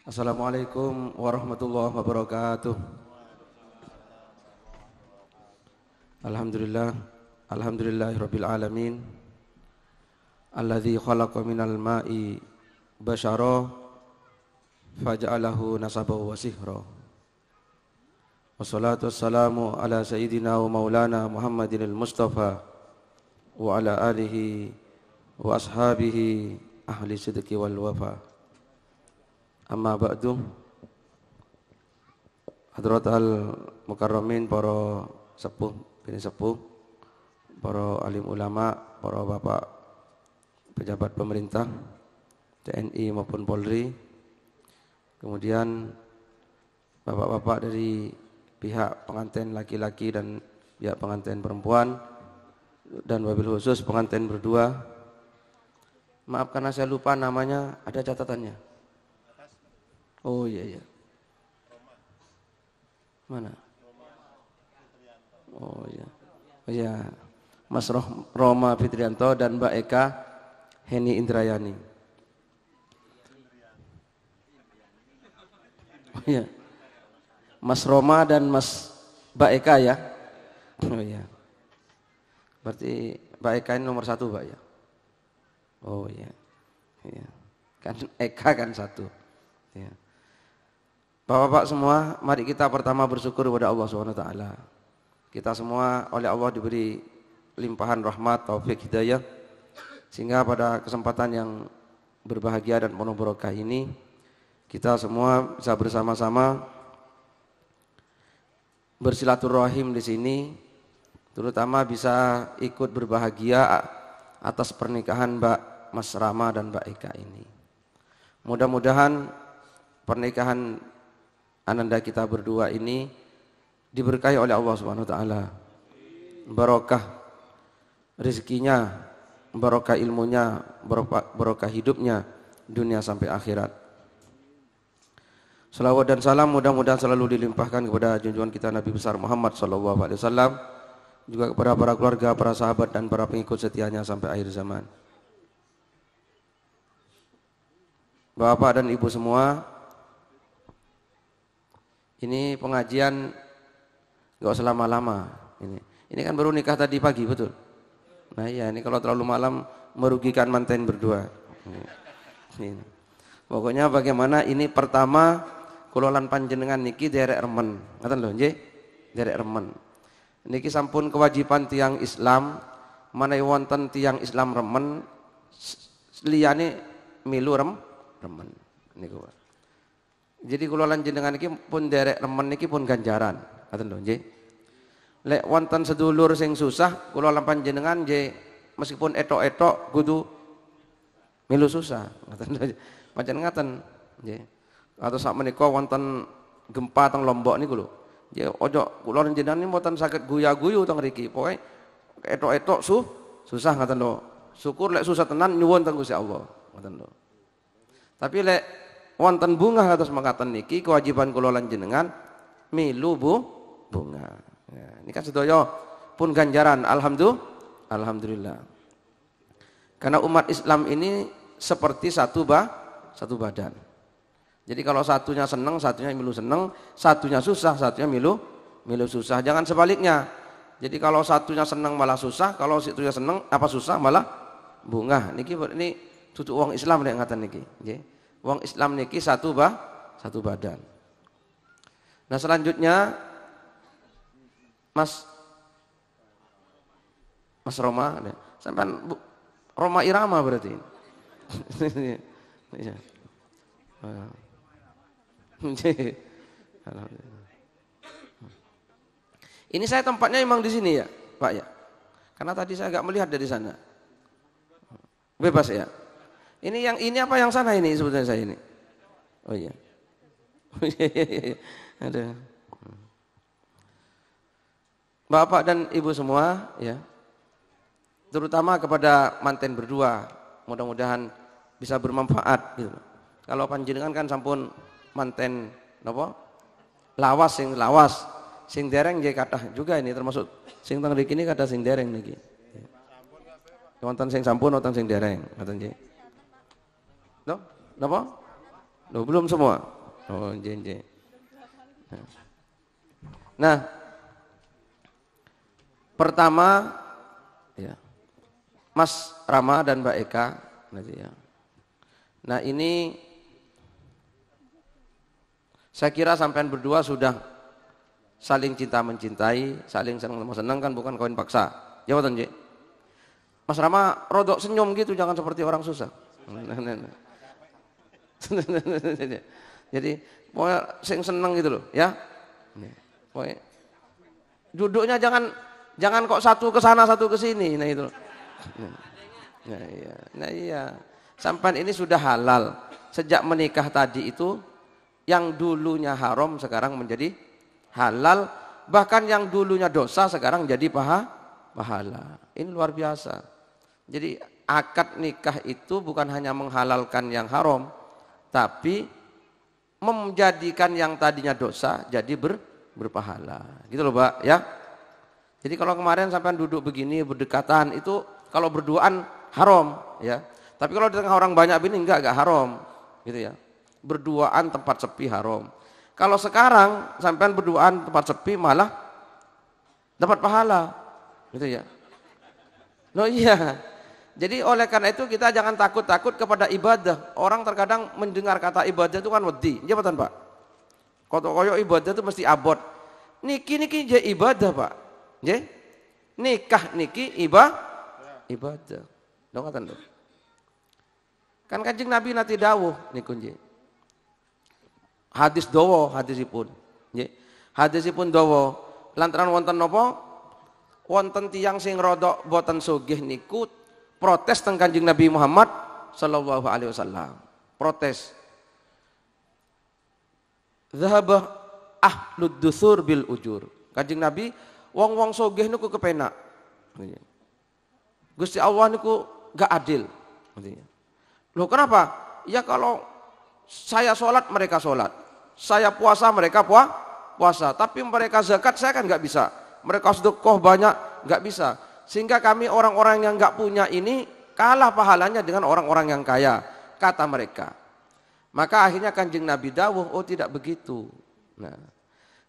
Assalamualaikum warahmatullahi wabarakatuh. Alhamdulillahirabbil alamin. Alladzi khalaqa minal ma'i basyara faja'alahu nasabahu wa sihra. Wassalatu wassalamu ala sayyidina wa maulana Muhammadinil Mustafa wa ala alihi wa ashabihi ahli sidqi wal wafa. Amma ba'du. Hadratal mukarramin, para sepuh, bini sepuh, para alim ulama, para bapak pejabat pemerintah, TNI maupun Polri, kemudian bapak-bapak dari pihak pengantin laki-laki dan pihak pengantin perempuan, dan wabil khusus pengantin berdua. Maaf karena saya lupa namanya, ada catatannya. Oh iya. Mana? Oh iya. Mas Roma Fitrianto dan Mbak Eka Heni Indrayani. Oh iya. Mas Roma dan Mbak Eka ya. Oh iya. Berarti Mbak Eka ini nomor 1 Mbak ya. Oh iya. Kan Eka kan 1. Ya. Bapak-bapak semua, mari kita pertama bersyukur kepada Allah SWT. Kita semua oleh Allah diberi limpahan rahmat, taufik, hidayah, sehingga pada kesempatan yang berbahagia dan penuh barokah ini, kita semua bisa bersama-sama bersilaturahim di sini, terutama bisa ikut berbahagia atas pernikahan Mbak Mas Rama dan Mbak Eka ini. Mudah-mudahan pernikahan ananda kita berdua ini diberkahi oleh Allah Subhanahu wa taala. Barokah rezekinya, barokah ilmunya, barokah hidupnya dunia sampai akhirat. Salawat dan salam mudah-mudahan selalu dilimpahkan kepada junjungan kita Nabi besar Muhammad sallallahu alaihi wasallam, juga kepada para keluarga, para sahabat dan para pengikut setianya sampai akhir zaman. Bapak dan Ibu semua, ini pengajian gak usah lama-lama. Ini kan baru nikah tadi pagi, betul? Nah iya, ini kalau terlalu malam merugikan manten berdua. Ini. Pokoknya bagaimana ini pertama kulolan panjenengan niki derek remen. Ngaten lho nggih, derek remen. Niki sampun kewajiban tiang Islam, mana wonten tiang Islam remen liyane milu remen niku. Jadi kula lan jenengan iki pun derek remen niki pun ganjaran. Ngaten lho nggih. Lek wonten sedulur sing susah kula lan panjenengan nggih meskipun etok-etok kudu milu susah. Ngaten lho. Pancen ngaten nggih. Atau sak menika wonten gempa teng Lombok niku lho. Nggih ojo kula lan jenengan mboten saged guya-guyu teng mriki. Pokoke etok-etok susah ngaten lho. Syukur lek susah tenan nyuwun teng Gusti Allah. Ngoten lho. Tapi lek wonten bunga atas mangkatan niki kewajiban kula lan jenengan milu bunga. Ya, ini kan sedaya pun ganjaran alhamdulillah. Karena umat Islam ini seperti satu badan. Jadi kalau satunya senang, satunya milu senang, satunya susah, satunya milu susah. Jangan sebaliknya. Jadi kalau satunya senang malah susah, kalau satunya senang apa susah malah bunga. Ini tutu wong Islam nek ngaten niki, nggih. Wong Islam niki satu badan. Nah, selanjutnya Mas Roma, sampean Roma Irama berarti. Iya. Ini saya tempatnya memang di sini ya, Pak ya. Karena tadi saya agak melihat dari sana. Bebas ya. Ini apa yang sana ini sebetulnya saya ini? Oh iya. Ada. Bapak dan Ibu semua ya. Terutama kepada manten berdua, mudah-mudahan bisa bermanfaat gitu. Kalau panjenengan kan sampun manten napa? Lawas, sing dereng nggih kathah juga ini termasuk sing teng mriki ini kathah sing dereng niki. Wonten sing sampun, wonten sing dereng, ngoten nggih. Loh, napa? Loh, belum semua. Oh, nggih. Nah, pertama ya. Mas Rama dan Mbak Eka nanti ya. Nah, ini saya kira sampean berdua sudah saling cinta mencintai, saling senang kan bukan kawin paksa. Jawatan Nggih. Mas Rama rodok senyum gitu, jangan seperti orang susah. Jadi pokoknya sing seneng gitu loh, ya. Pokoknya duduknya jangan kok satu ke sana satu ke sini, nah itu. Nah iya. Sampan ini sudah halal. Sejak menikah tadi itu yang dulunya haram sekarang menjadi halal, bahkan yang dulunya dosa sekarang jadi pahala. Ini luar biasa. Jadi akad nikah itu bukan hanya menghalalkan yang haram, tapi menjadikan yang tadinya dosa jadi berpahala. Gitu loh, Pak, ya. Jadi kalau kemarin sampai duduk begini berdekatan itu kalau berduaan haram, ya. Tapi kalau di tengah orang banyak begini enggak haram, gitu ya. Berduaan tempat sepi haram. Kalau sekarang sampai berduaan tempat sepi malah dapat pahala, gitu ya. Loh iya. Jadi oleh karena itu kita jangan takut-takut kepada ibadah. Orang terkadang mendengar kata ibadah itu kan wedi. Nggih mboten, Pak? Koyo ibadah itu mesti abot. Niki je ibadah, Pak. Nggih? Nikah niki ibadah. Lho ngoten lho. Kan Kanjeng Nabi nate dawuh niku nggih. Hadis dawa hadisipun. Nggih. Hadisipun dawa. Lantaran wonten napa? Wonten tiyang sing rodok boten sugih niku protes teng Kanjeng Nabi Muhammad sallallahu alaihi wasallam. Protes. Dhahaba ahlud dusur bil ujur. Kanjeng Nabi, wong-wong sugih niku kepenak. Gusti Allah niku gak adil. Loh kenapa? Ya kalau saya sholat mereka sholat, saya puasa mereka puasa, tapi mereka zakat saya kan gak bisa. Mereka sedekah banyak gak bisa. Sehingga kami orang-orang yang gak punya ini kalah pahalanya dengan orang-orang yang kaya, kata mereka. Maka akhirnya Kanjeng Nabi dawuh, oh tidak begitu. Nah,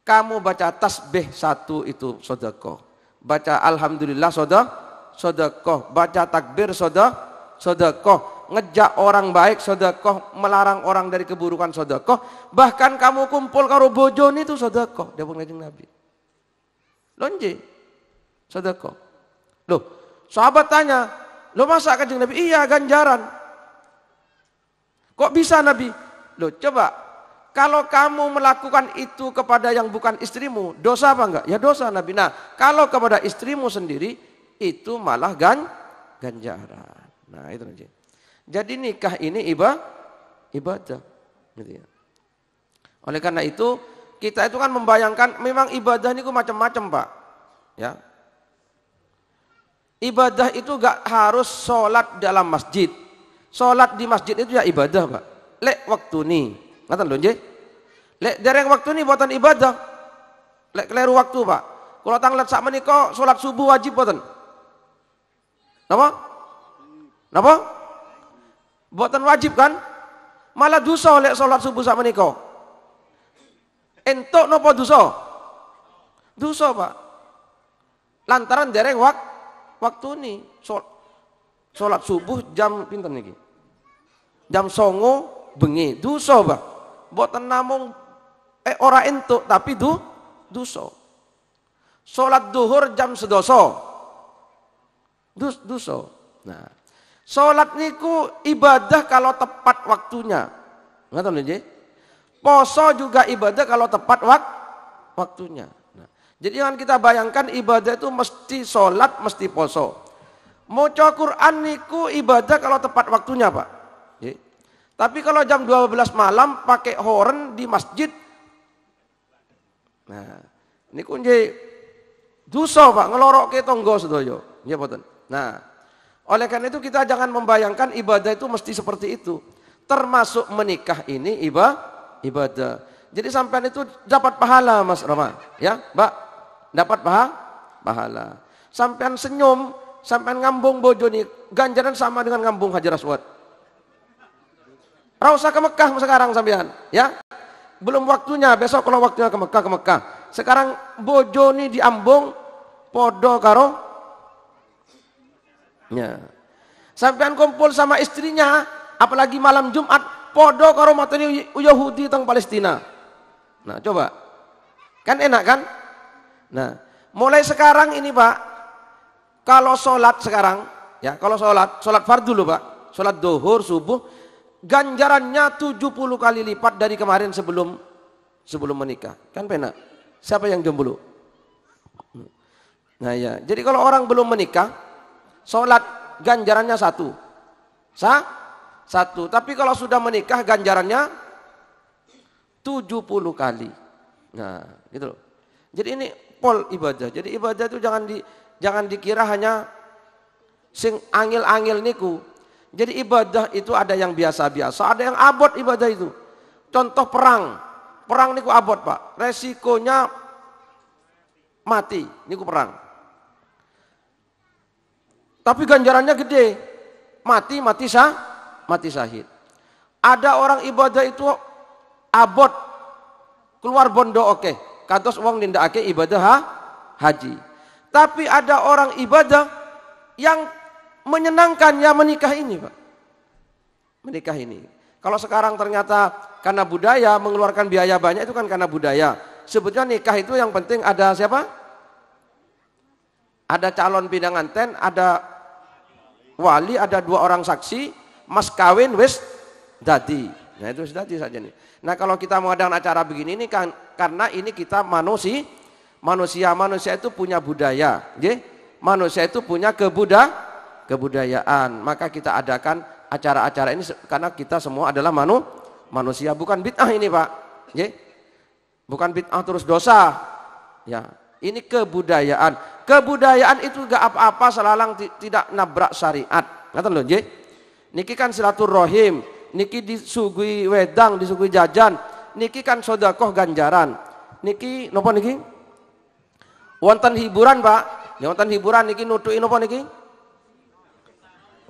kamu baca tasbih satu itu sedekah, baca alhamdulillah sedekah, baca takbir sedekah, ngejak orang baik sedekah, melarang orang dari keburukan sedekah, bahkan kamu kumpul karo bojone itu sedekah. Dawuh Kanjeng Nabi. Lonje sedekah. Loh, sahabat tanya, loh masa Kanjeng Nabi? Iya, ganjaran. Kok bisa Nabi? Loh coba, kalau kamu melakukan itu kepada yang bukan istrimu, dosa apa enggak? Ya dosa Nabi. Nah, kalau kepada istrimu sendiri, itu malah ganjaran. Nah itu aja. Jadi nikah ini ibadah. Gitu ya. Oleh karena itu, kita itu kan membayangkan, memang ibadah ini macam-macam Pak. Ya. Ibadah itu gak harus sholat dalam masjid. Sholat di masjid itu ya ibadah, Pak. Lek waktu nih, ngatain lho nggih. Lek dereng waktu nih buatan ibadah. Lek keliru waktu, Pak. Kalau tanglet sak menika sholat subuh wajib buatan. Napa? Napa? Buatan wajib kan? Malah dosa lek sholat subuh sak menika. Entuk napa dosa? Dosa, Pak. Lantaran dereng waktu nih. Sholat subuh jam pinten niki? Jam 09.00 bengi. Dosa, Pak. Mboten namung ora entuk tapi dosa. Sholat duhur jam 11.00. Dosa. Nah, sholat niku ibadah kalau tepat waktunya. Ngoten lho nggih. Poso juga ibadah kalau tepat waktunya. Nah, jadi jangan kita bayangkan ibadah itu mesti sholat, mesti poso. Maca Quran niku ibadah kalau tepat waktunya, Pak. Tapi kalau jam 12 malam pakai horn di masjid, nah niku nggih dosa, Pak, ngelorokke tangga sedaya. Nggih mboten. Nah, oleh karena itu kita jangan membayangkan ibadah itu mesti seperti itu. Termasuk menikah ini ibadah. Jadi sampean itu dapat pahala, Mas Rama, ya, Mbak. Dapat pahala. Sampean senyum, sampean ngambung bojo nih, ganjaran sama dengan ngambung Hajar Aswad. Ora usah ke Mekah sekarang sampean, ya. Belum waktunya, besok kalau waktunya ke Mekah. Sekarang bojo nih diambung podo karo ya. Sampean kumpul sama istrinya, apalagi malam Jumat, podo karo mateni Yahudi teng Palestina. Nah, coba. Kan enak kan? Nah, mulai sekarang ini, Pak, kalau sholat sekarang, ya, kalau sholat fardu loh, Pak. Sholat duhur, subuh, ganjarannya 70 kali lipat dari kemarin sebelum menikah. Kan penak. Siapa yang jomblo? Nah ya, jadi kalau orang belum menikah, sholat ganjarannya satu. Tapi kalau sudah menikah ganjarannya 70 kali. Nah, gitu loh. Jadi ini pol ibadah. Jadi ibadah itu jangan dikira hanya sing angil-angil niku. Jadi ibadah itu ada yang biasa-biasa, ada yang abot ibadah itu. Contoh perang niku abot, Pak. Resikonya mati, niku perang. Tapi ganjarannya gede. Mati syahid. Ada orang ibadah itu abot, keluar bondo oke. Kados wong nindakake ibadah haji. Tapi ada orang ibadah yang menyenangkan ya menikah ini, Pak. Menikah ini. Kalau sekarang ternyata karena budaya mengeluarkan biaya banyak itu kan karena budaya. Sebetulnya nikah itu yang penting ada siapa? Ada calon pindah nganten, ada wali, ada 2 orang saksi, mas kawin wis dadi. Nah itu wis dadi saja nih. Nah kalau kita mengadakan acara begini ini kan karena ini kita manusia itu punya budaya, nggih? Manusia itu punya kebudayaan, maka kita adakan acara-acara ini karena kita semua adalah manusia, bukan bid'ah ini, Pak. Nggih? Bukan bid'ah terus dosa. Ya, ini kebudayaan. Kebudayaan itu gak apa-apa selalang tidak nabrak syariat. Ngaten lho, nggih? Niki kan silaturahim, niki disuguhi wedang, disuguhi jajan, niki kan sedekah ganjaran. Niki napa niki? Wonten hiburan, Pak. Ya wonten hiburan niki nutuki napa niki?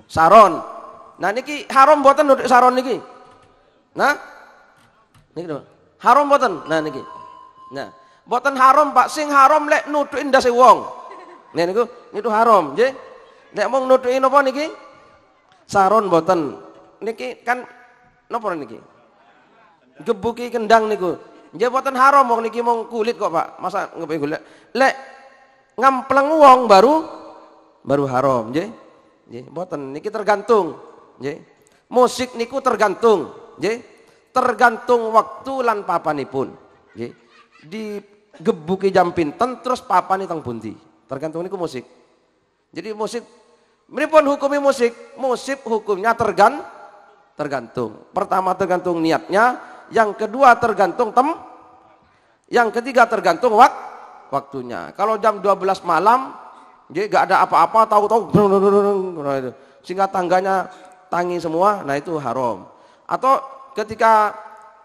Saron. Nah niki haram mboten nutuk saron niki. Nah. Niki lho. Haram mboten? Nah niki. Nah, mboten haram, Pak. Sing haram lek nutuki ndase wong. Nah niku haram, nggih. Lek mung nutuki napa niki? Saron mboten. Niki kan napa niki? Gebuki kendang niku. Nggih mboten haram wong niki mung kulit kok, Pak. Masa ngepe golek. Lek ngampleng wong baru haram, nggih. Nggih, mboten niki tergantung, nggih. Musik niku tergantung, nggih. Tergantung waktu lan papanipun, nggih. Digebuki jam pinten terus papanipun teng pundi. Tergantung niku musik. Jadi musik menipun hukumi musik? Musik hukumnya tergantung. Pertama tergantung niatnya, yang kedua tergantung yang ketiga tergantung waktunya. Kalau jam 12 malam Jadi nggak ada apa-apa, tahu-tahu sehingga tangganya tangi semua, nah itu haram. Atau ketika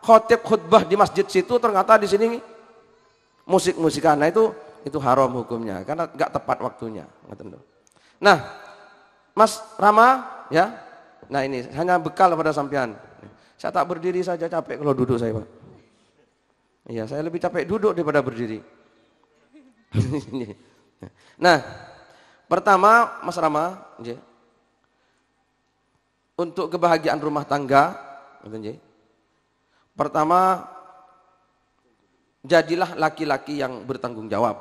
khotib khutbah di masjid situ ternyata di sini musik-musikan, nah itu haram hukumnya karena nggak tepat waktunya. Nah, Mas Rama, ya, nah ini hanya bekal pada sampean. Saya tak berdiri saja capek kalau duduk saya, Pak. Iya, saya lebih capek duduk daripada berdiri. Nah, pertama Mas Rama, untuk kebahagiaan rumah tangga, pertama jadilah laki-laki yang bertanggung jawab.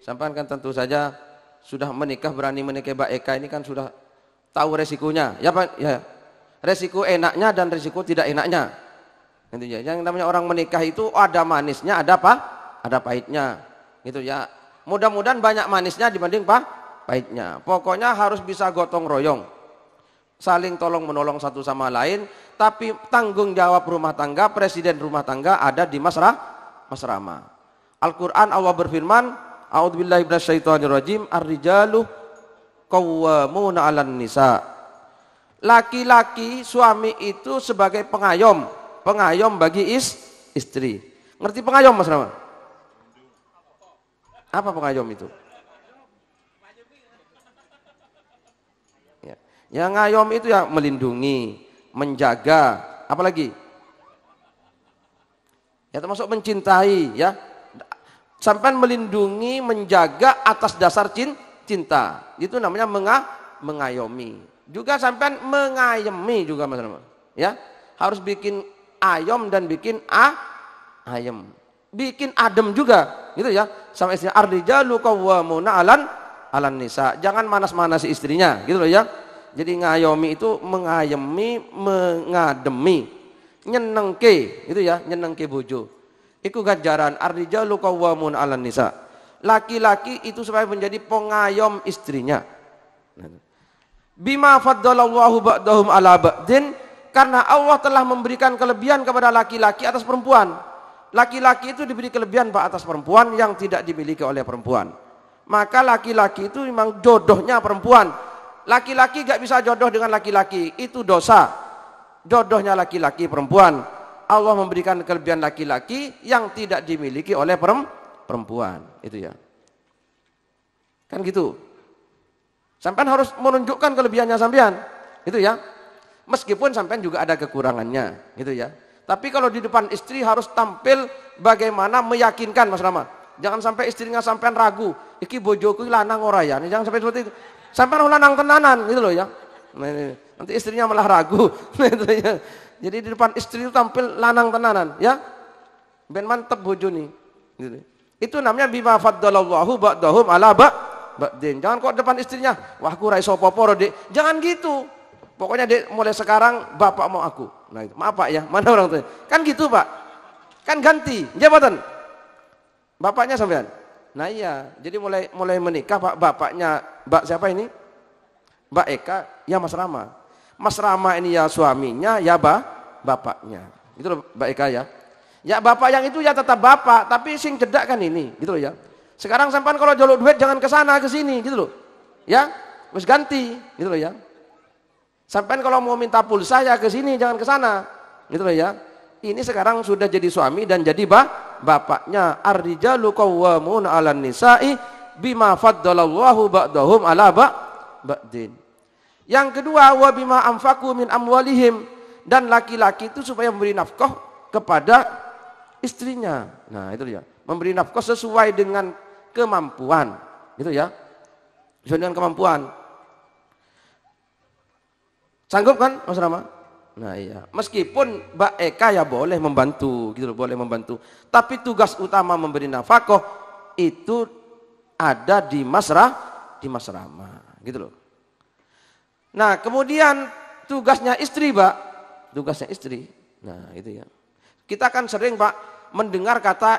Sampai kan tentu saja sudah menikah, berani menikah Mbak Eka ini kan sudah tahu resikonya, ya Pak, ya. Resiko enaknya dan resiko tidak enaknya. Yang namanya orang menikah itu ada manisnya, ada apa? Ada pahitnya. Gitu ya. Mudah-mudahan banyak manisnya dibanding pahitnya. Pokoknya harus bisa gotong royong. Saling tolong menolong satu sama lain, tapi tanggung jawab rumah tangga, presiden rumah tangga ada di Mas Rama. Al-Qur'an Allah berfirman, a'udzubillahi minasyaitonirrajim, ar-rijalu qawwamuna 'alan nisa. Laki-laki suami itu sebagai pengayom bagi istri. Ngerti pengayom Mas Rama? Apa pengayom itu? Ya. Yang ngayom itu ya melindungi, menjaga, apalagi? Ya termasuk mencintai, ya. Sampai melindungi, menjaga atas dasar cinta. Itu namanya mengayomi. Juga sampai mengayemi juga Mas Rama. Ya, harus bikin ayom dan bikin ayem. Bikin adem juga, gitu ya. Sama istrinya ar-rijalu qawwamuna 'alan nisa. Jangan manas-manasi istrinya, gitu loh ya. Jadi ngayomi itu mengayemi, mengademi, nyenengke, gitu ya, nyenengke bojo. Iku ganjaran ar-rijalu qawwamuna 'alan nisa. Laki-laki itu supaya menjadi pengayom istrinya. Bima faddalallahu ba'dahum ala ba'din, karena Allah telah memberikan kelebihan kepada laki-laki atas perempuan. Laki-laki itu diberi kelebihan Pak atas perempuan yang tidak dimiliki oleh perempuan. Maka laki-laki itu memang jodohnya perempuan. Laki-laki gak bisa jodoh dengan laki-laki, itu dosa. Jodohnya laki-laki perempuan. Allah memberikan kelebihan laki-laki yang tidak dimiliki oleh perempuan. Itu ya. Kan gitu. Sampean harus menunjukkan kelebihannya sampean, gitu ya. Meskipun sampean juga ada kekurangannya, gitu ya. Tapi kalau di depan istri harus tampil bagaimana meyakinkan Mas Rama. Jangan sampai istrinya sampean ragu, iki bojoku lanang ora ya. Jangan sampai seperti itu. Sampean lanang tenanan, gitu loh ya. Nanti istrinya malah ragu, gitu ya. Jadi di depan istri itu tampil lanang tenanan, ya. Ben mantep bojone, gitu. Itu namanya bima faddalallahu ba'dahum ala ba'din. Jangan kok depan istrinya, wah aku ra iso apa-apa, Dek. Jangan gitu. Pokoknya Dek mulai sekarang bapak mau aku. Nah itu, maaf Pak ya, mana orang tuanya? Kan gitu Pak. Kan ganti jabatan. Bapaknya sampean. Nah iya, jadi mulai menikah Pak, bapaknya Mbak siapa ini? Mbak Eka, ya Mas Rama. Mas Rama ini ya suaminya, ya bapaknya. Gitu loh Mbak Eka ya. Ya bapak yang itu ya tetap bapak, tapi sing cedak kan ini, gitu loh ya. Sekarang sampean kalau jaluk duit jangan ke sana ke sini, gitu loh. Ya, harus ganti, gitu loh ya. Sampean kalau mau minta pulsa ya ke sini jangan ke sana, gitu loh ya. Ini sekarang sudah jadi suami dan jadi bapaknya. Ar-rijalu qawwamuna 'alan nisa'i bima faddalallahu ba'dahum 'ala ba'din. Yang kedua, wa bima anfaqu min amwalihim, dan laki-laki itu supaya memberi nafkah kepada istrinya. Nah, itu ya. Memberi nafkah sesuai dengan kemampuan, gitu ya. Sesuai dengan kemampuan. Sanggup kan Mas Rama? Nah iya, meskipun Mbak Eka ya boleh membantu, gitu loh, boleh membantu. Tapi tugas utama memberi nafkah itu ada di Mas Rama, gitu loh. Nah kemudian tugasnya istri Pak, tugasnya istri. Nah itu ya. Kita kan sering Pak mendengar kata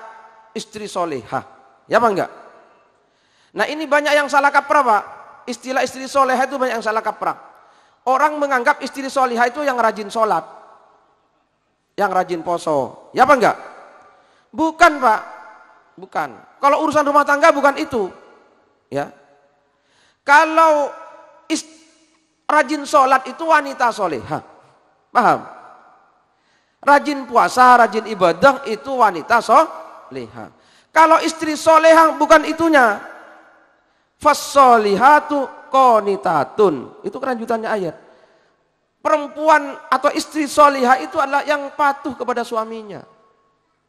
istri solehah, ya apa enggak? Nah ini banyak yang salah kaprah Pak. Istilah istri solehah itu banyak yang salah kaprah. Orang menganggap istri solihah itu yang rajin sholat, yang rajin poso, ya apa enggak? Bukan Pak, bukan. Kalau urusan rumah tangga bukan itu, ya. Kalau rajin sholat itu wanita soleha. Paham? Rajin puasa, rajin ibadah itu wanita soleha. Kalau istri soleha bukan itunya. Fassolihatu qonitatun. Itu kelanjutannya ayat. Perempuan atau istri soleha itu adalah yang patuh kepada suaminya.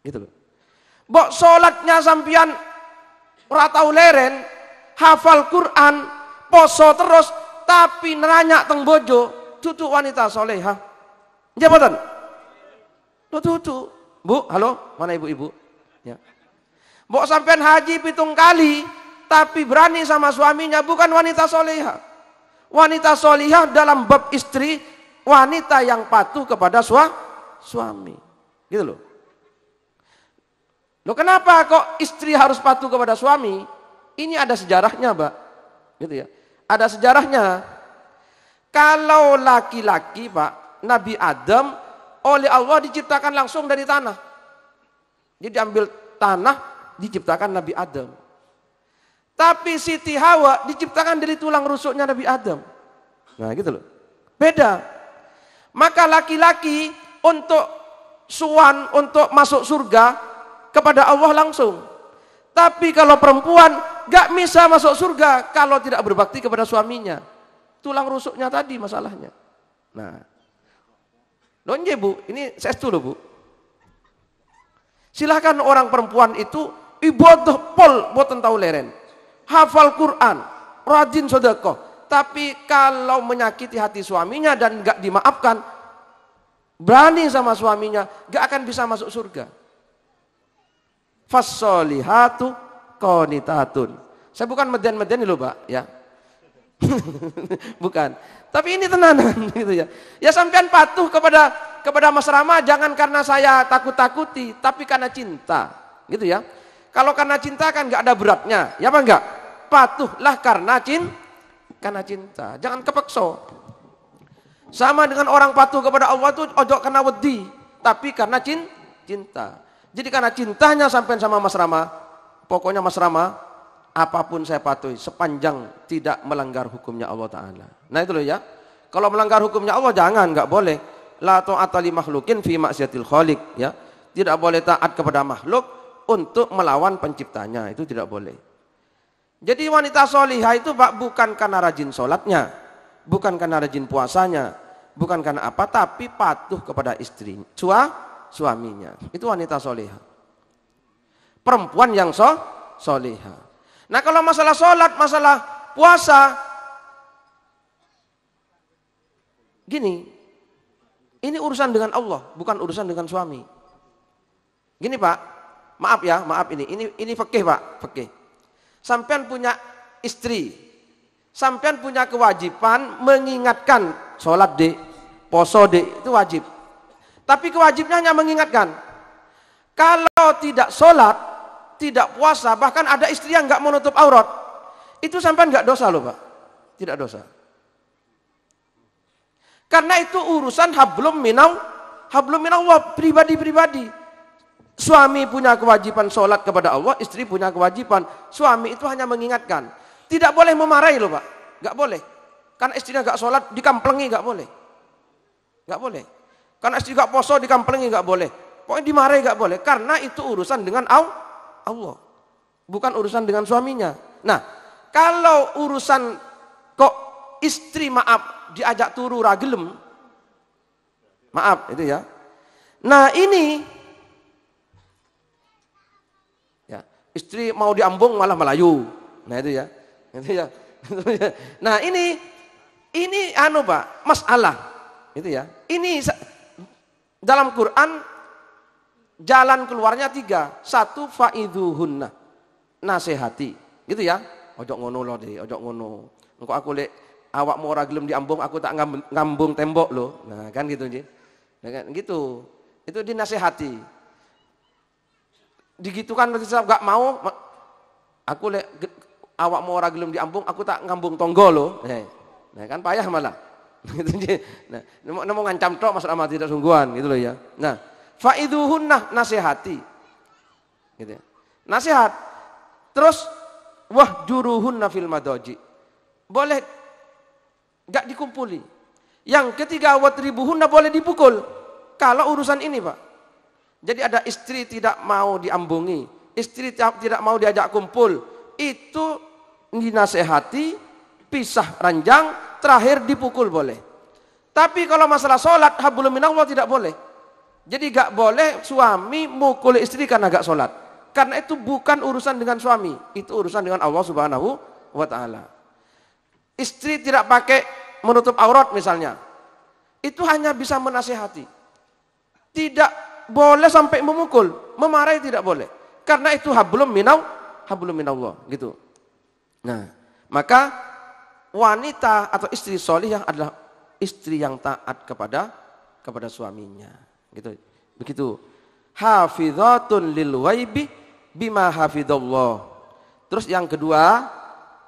Gitu loh. Bok sholatnya sampian ratau leren, hafal Quran, poso terus, tapi neranyak teng bojo, tutu wanita soleha. Jabatan? Tutu. Bu, halo, mana ibu-ibu? Ya. Bok sampean haji 7 kali, tapi berani sama suaminya, bukan wanita soleha. Wanita soleha dalam bab istri, wanita yang patuh kepada suami. Gitu loh. Loh kenapa kok istri harus patuh kepada suami? Ini ada sejarahnya, Mbak. Gitu ya. Ada sejarahnya. Kalau laki-laki, Pak, Nabi Adam oleh Allah diciptakan langsung dari tanah. Jadi ambil tanah, diciptakan Nabi Adam. Tapi Siti Hawa diciptakan dari tulang rusuknya Nabi Adam. Nah, gitu loh. Beda. Maka laki-laki untuk suan, untuk masuk surga kepada Allah langsung. Tapi kalau perempuan gak bisa masuk surga kalau tidak berbakti kepada suaminya. Tulang rusuknya tadi masalahnya. Nah, lonje Bu, ini sestu loh Bu. Silahkan orang perempuan itu ibadah pol boten tahu leren, hafal Quran, rajin sedekah. Tapi kalau menyakiti hati suaminya dan gak dimaafkan, berani sama suaminya, gak akan bisa masuk surga. Fassolihatu qonitatun. Saya bukan meden-meden loh, Pak, ya. Bukan. Tapi ini tenanan gitu ya. Ya sampean patuh kepada Mas Rama jangan karena saya takut-takuti, tapi karena cinta, gitu ya. Kalau karena cinta kan enggak ada beratnya, ya apa enggak? Patuhlah karena cinta. Jangan kepeksa. Sama dengan orang patuh kepada Allah itu ojo karena wedi, tapi karena cinta. Jadi karena cintanya sampai sama Mas Rama, pokoknya Mas Rama, apapun saya patuhi sepanjang tidak melanggar hukumnya Allah Ta'ala. Nah itu loh ya. Kalau melanggar hukumnya Allah jangan, nggak boleh. La ta'ata li makhlukin fi maksiatil khaliq, ya. Tidak boleh taat kepada makhluk untuk melawan penciptanya, itu tidak boleh. Jadi wanita solihah itu Pak bukan karena rajin sholatnya, bukan karena rajin puasanya, bukan karena apa, tapi patuh kepada istrinya, suaminya. Itu wanita solihah. Perempuan yang solihah. Nah kalau masalah sholat, masalah puasa, gini, ini urusan dengan Allah, bukan urusan dengan suami. Gini Pak, maaf ini fikih Pak, fikih. Sampean punya istri, sampean punya kewajiban mengingatkan sholat dek, poso dek, itu wajib. Tapi kewajibannya hanya mengingatkan. Kalau tidak sholat, tidak puasa, bahkan ada istri yang nggak menutup aurat, itu sampai nggak dosa loh Pak, tidak dosa. Karena itu urusan hablum minallah, pribadi-pribadi. Suami punya kewajiban sholat kepada Allah, istri punya kewajiban. Suami itu hanya mengingatkan. Tidak boleh memarahi loh Pak, nggak boleh. Karena istrinya nggak sholat, dikamplengi nggak boleh, nggak boleh. Karena istri gak poso dikamplengi gak boleh. Pokoknya dimarahi gak boleh. Karena itu urusan dengan Allah. Bukan urusan dengan suaminya. Nah, kalau urusan kok istri maaf diajak turu ragelem. Maaf itu ya. Nah ini. Ya, istri mau diambung malah Melayu. Nah itu ya. Itu ya. Nah ini Pak, masalah. Itu ya. Ini dalam Quran jalan keluarnya 3. 1 faidhuhunna, nasihati, gitu ya. Ojo ngono loh deh, ojo ngono. Engko aku lek awakmu ora gelem diambung, aku tak ngambung tembok loh. Nah, kan gitu nggih. Nah, kan gitu. Itu dinasihati. Digitukan enggak mau, aku lek awakmu ora gelem diambung, aku tak ngambung tonggo loh. Nah, kan payah malah. Nah, mau ngancam tok Mas Rama tidak sungguhan gitu loh ya. Nah, faidhuhunna, nasihati. Gitu ya. Nasihat. Terus wahjuruhunna fil madaji. boleh gak dikumpuli. Yang ketiga, wadribuhunna boleh dipukul. Kalau urusan ini, Pak. Jadi ada istri tidak mau diambungi, istri tidak mau diajak kumpul, itu dinasehati, pisah ranjang, terakhir dipukul boleh. Tapi kalau masalah sholat, hablum minallah tidak boleh. Jadi gak boleh suami mukul istri karena gak sholat. Karena itu bukan urusan dengan suami, itu urusan dengan Allah Subhanahu wa Ta'ala. Istri tidak pakai menutup aurat misalnya, itu hanya bisa menasihati. Tidak boleh sampai memukul, memarahi tidak boleh. Karena itu hablum minallah gitu. Nah, maka wanita atau istri sholihah adalah istri yang taat kepada suaminya. Gitu. Begitu. Hafizatun lil ghaibi bima hafidallah. Terus yang kedua,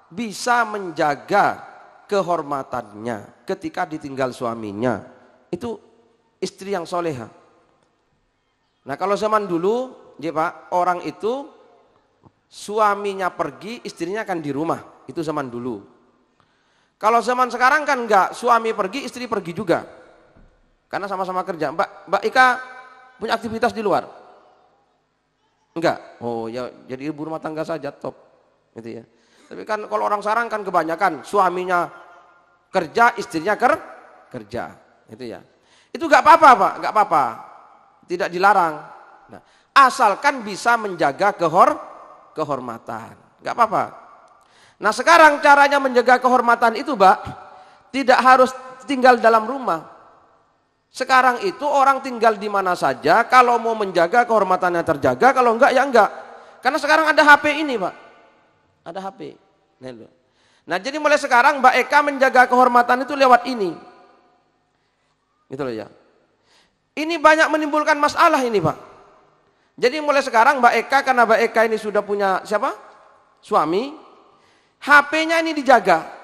bisa menjaga kehormatannya ketika ditinggal suaminya. Itu istri yang soleha. Nah, kalau zaman dulu, ya Pak, orang itu suaminya pergi, istrinya kan di rumah. Itu zaman dulu. Kalau zaman sekarang kan enggak, suami pergi, istri pergi juga. Karena sama-sama kerja. Mbak Ika punya aktivitas di luar? Enggak. Oh, ya jadi ibu rumah tangga saja, top. Gitu ya. Tapi kan kalau orang sekarang kan kebanyakan suaminya kerja, istrinya kerja, itu ya. Itu enggak apa-apa, Pak, enggak apa-apa. Tidak dilarang. Nah, asalkan bisa menjaga kehormatan. Enggak apa-apa. Nah, sekarang caranya menjaga kehormatan itu, Pak, tidak harus tinggal dalam rumah. Sekarang itu orang tinggal di mana saja, kalau mau menjaga kehormatannya terjaga, kalau enggak ya enggak. Karena sekarang ada HP ini, Pak. Ada HP. Nah, jadi mulai sekarang Mbak Eka menjaga kehormatan itu lewat ini. Gitu loh ya. Ini banyak menimbulkan masalah ini, Pak. Jadi mulai sekarang Mbak Eka, karena Mbak Eka ini sudah punya siapa? Suami. HP-nya ini dijaga.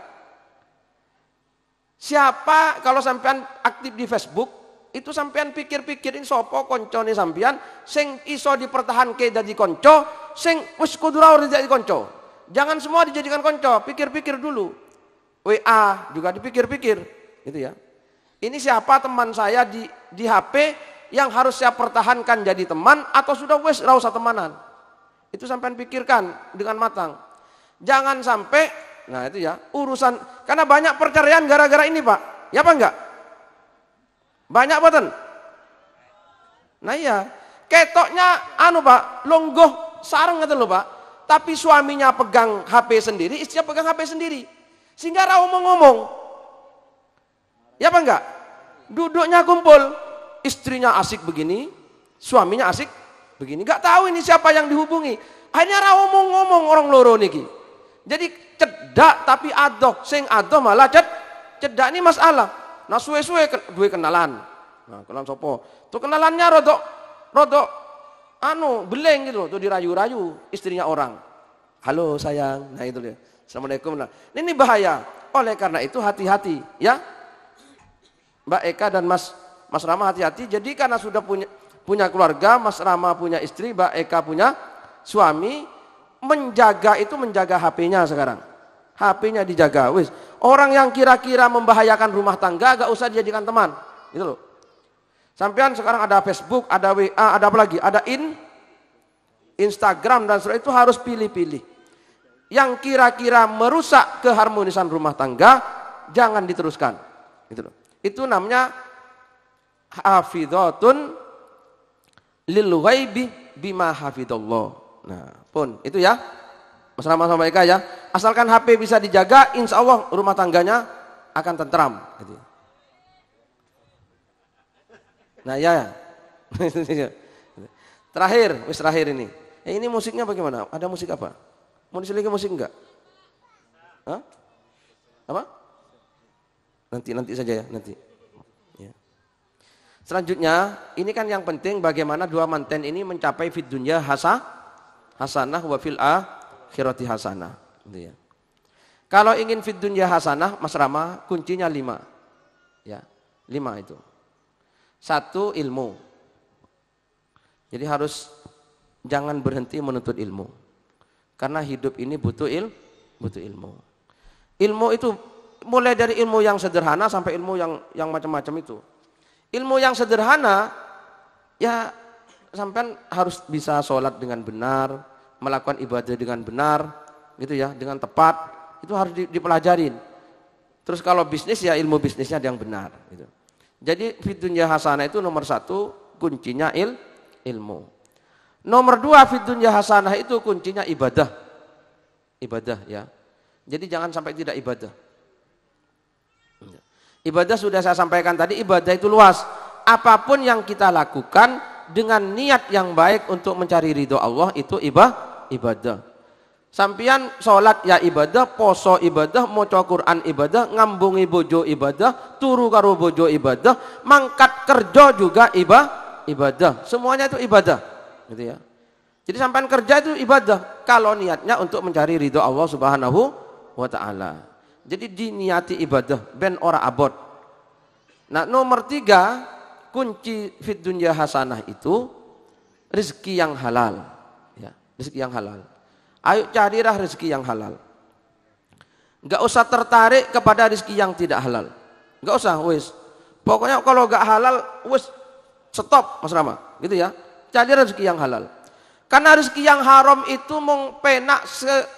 Siapa kalau sampean aktif di Facebook, itu sampean pikir-pikir ini sopo koncone sampean sing iso dipertahanke dadi konco, sing wis kudu ora dadi konco. Jangan semua dijadikan konco, pikir-pikir dulu. WA juga dipikir-pikir, gitu ya. Ini siapa teman saya di HP yang harus saya pertahankan jadi teman atau sudah wis ora usah temanan. Itu sampean pikirkan dengan matang. Jangan sampai, nah itu ya, urusan, karena banyak perceraian gara-gara ini, Pak. Ya apa enggak? Banyak boten? Nah iya, ketoknya Pak, longgoh sareng gitu loh, Pak. Tapi suaminya pegang HP sendiri, istrinya pegang HP sendiri. Sehingga ra ngomong-ngomong. Ya apa enggak? Duduknya kumpul, istrinya asik begini, suaminya asik begini. Enggak tahu ini siapa yang dihubungi. Akhirnya ra ngomong-ngomong orang loro niki. Jadi cedak tapi adoh, sing adoh malah cedak ini masalah. Nah suwe-suwe duwe kenalan. Nah, kenalan sopo? Tuh kenalannya rodok beleng gitu loh, tuh dirayu-rayu istrinya orang. Halo sayang. Nah itu dia. Assalamualaikum. Nah, ini bahaya. Oleh karena itu hati-hati ya. Mbak Eka dan Mas Rama hati-hati. Jadi karena sudah punya keluarga, Mas Rama punya istri, Mbak Eka punya suami, menjaga HP-nya sekarang. HP-nya dijaga. Wis, orang yang kira-kira membahayakan rumah tangga gak usah dijadikan teman. Gitu loh. Sampean sekarang ada Facebook, ada WA, ada apa lagi? Ada Instagram dan sebagainya, itu harus pilih-pilih. Yang kira-kira merusak keharmonisan rumah tangga jangan diteruskan. Gitu loh. Itu namanya hafizatun lil ghaibi bima hafidallah. Nah, pun itu ya. Mas Rama sama Eka ya. Asalkan HP bisa dijaga, insya Allah rumah tangganya akan tentram. Gitu. Nah ya. Terakhir ini. Ini musiknya bagaimana? Ada musik apa? Mau diselingi musik enggak? Hah? Apa? Nanti saja ya, nanti. Ya. Selanjutnya, ini kan yang penting bagaimana dua manten ini mencapai fid dunya hasanah wa fil akhirati hasanah. Gitu ya. Kalau ingin fid dunya hasanah, Mas Rama, kuncinya 5. Ya, 5 itu. 1, ilmu. Jadi harus jangan berhenti menuntut ilmu. Karena hidup ini butuh ilmu. Ilmu itu mulai dari ilmu yang sederhana sampai ilmu yang macam-macam itu. Ilmu yang sederhana ya sampean harus bisa sholat dengan benar, melakukan ibadah dengan benar, gitu ya, dengan tepat. Itu harus dipelajarin. Terus kalau bisnis ya ilmu bisnisnya yang benar. Gitu. Jadi fid dunya hasanah itu nomor 1 kuncinya ilmu. Nomor 2 fid dunya hasanah itu kuncinya ibadah. Ibadah ya. Jadi jangan sampai tidak ibadah. Ibadah sudah saya sampaikan tadi, ibadah itu luas. Apapun yang kita lakukan dengan niat yang baik untuk mencari ridho Allah itu ibadah. Sampian sholat ya ibadah, poso ibadah, maca Quran ibadah, ngambungi bojo ibadah, turu karo bojo ibadah, mangkat kerja juga ibadah. Semuanya itu ibadah, gitu ya. Jadi sampean kerja itu ibadah kalau niatnya untuk mencari ridho Allah Subhanahu wa taala. Jadi diniati ibadah ben ora abot. Nah, nomor 3 kunci fid dunya hasanah itu rezeki yang halal. Ya, rezeki yang halal. Ayo carilah rezeki yang halal. Enggak usah tertarik kepada rezeki yang tidak halal. Enggak usah, wis. Pokoknya kalau enggak halal, wis stop, Mas Rama. Gitu ya. Cari rezeki yang halal. Karena rezeki yang haram itu mung penak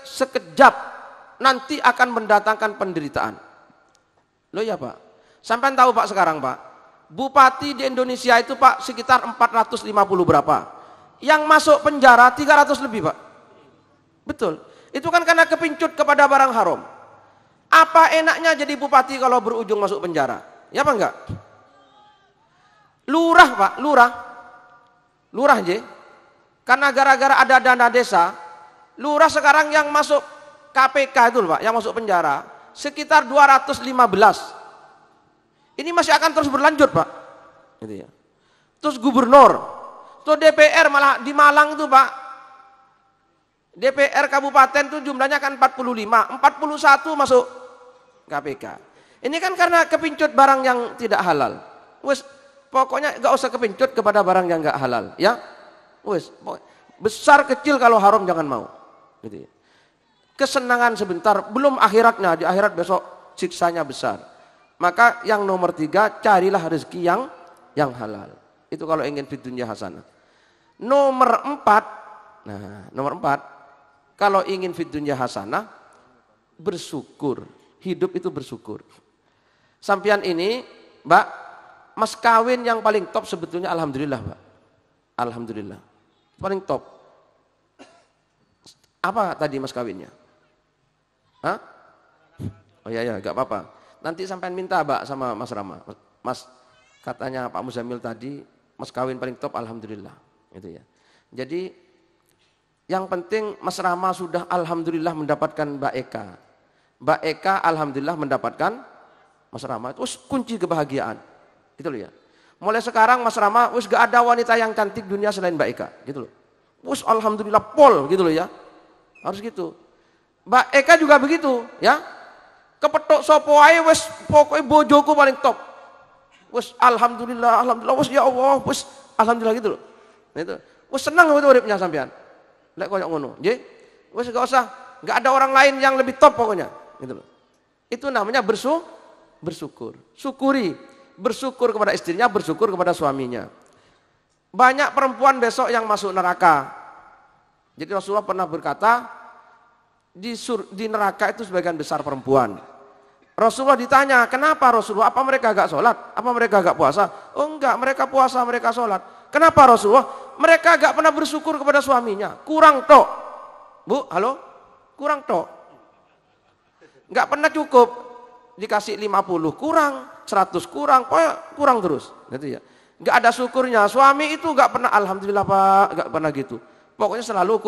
sekejap. Nanti akan mendatangkan penderitaan. Loh ya Pak. Sampai tahu Pak sekarang Pak. Bupati di Indonesia itu Pak sekitar 450 berapa. Yang masuk penjara 300 lebih Pak. Betul. Itu kan karena kepincut kepada barang haram. Apa enaknya jadi bupati kalau berujung masuk penjara? Ya apa enggak? Lurah Pak, lurah. Lurah je. Karena gara-gara ada dana desa, lurah sekarang yang masuk KPK itu Pak, yang masuk penjara sekitar 215. Ini masih akan terus berlanjut Pak. Gitu ya. Terus gubernur, terus DPR malah di Malang itu Pak. DPR kabupaten itu jumlahnya kan 45, 41 masuk KPK. Ini kan karena kepincut barang yang tidak halal. Wes pokoknya enggak usah kepincut kepada barang yang enggak halal, ya. Wes besar kecil kalau haram jangan mau. Gitu ya. Kesenangan sebentar, belum akhiratnya, di akhirat besok siksanya besar. Maka yang nomor 3, carilah rezeki yang halal. Itu kalau ingin fid dunya hasanah. Nomor 4, kalau ingin fid dunya hasanah, bersyukur. Hidup itu bersyukur. Sampian ini, Mbak, mas kawin yang paling top sebetulnya alhamdulillah, Mbak. Alhamdulillah. Paling top. Apa tadi mas kawinnya? Hah? Oh iya, gak apa-apa. Nanti sampai minta Mbak sama Mas Rama. Mas, katanya Pak Muzamil tadi, mas kawin paling top, alhamdulillah. Gitu ya. Jadi, yang penting Mas Rama sudah alhamdulillah mendapatkan Mbak Eka. Mbak Eka alhamdulillah mendapatkan Mas Rama. Itu kunci kebahagiaan. Gitu loh ya. Mulai sekarang Mas Rama, gak ada wanita yang cantik dunia selain Mbak Eka. Gitu loh. Alhamdulillah pol, gitu loh ya. Harus gitu. Mbak Eka juga begitu, ya. Kepetok sopo ae wis pokoke bojoku paling top. Alhamdulillah, ya Allah, alhamdulillah gitu loh. Itu. Senang itu uripnya sampean. Lek koyo ngono, nggih. Gak usah, enggak ada orang lain yang lebih top pokoknya, gitu loh. Itu namanya bersyukur. Syukuri, bersyukur kepada istrinya, bersyukur kepada suaminya. Banyak perempuan besok yang masuk neraka. Jadi Rasulullah pernah berkata, di neraka itu sebagian besar perempuan. Rasulullah ditanya, kenapa Rasulullah? Apa mereka agak sholat? Apa mereka agak puasa? Oh enggak, mereka puasa, mereka sholat. Kenapa Rasulullah? Mereka agak pernah bersyukur kepada suaminya. Kurang tok. Bu, halo? Kurang tok. Enggak pernah cukup. Dikasih 50 kurang, 100 kurang, pokoknya kurang terus. Gitu ya. Enggak ada syukurnya. Suami itu enggak pernah, alhamdulillah Pak, enggak pernah gitu. Pokoknya selalu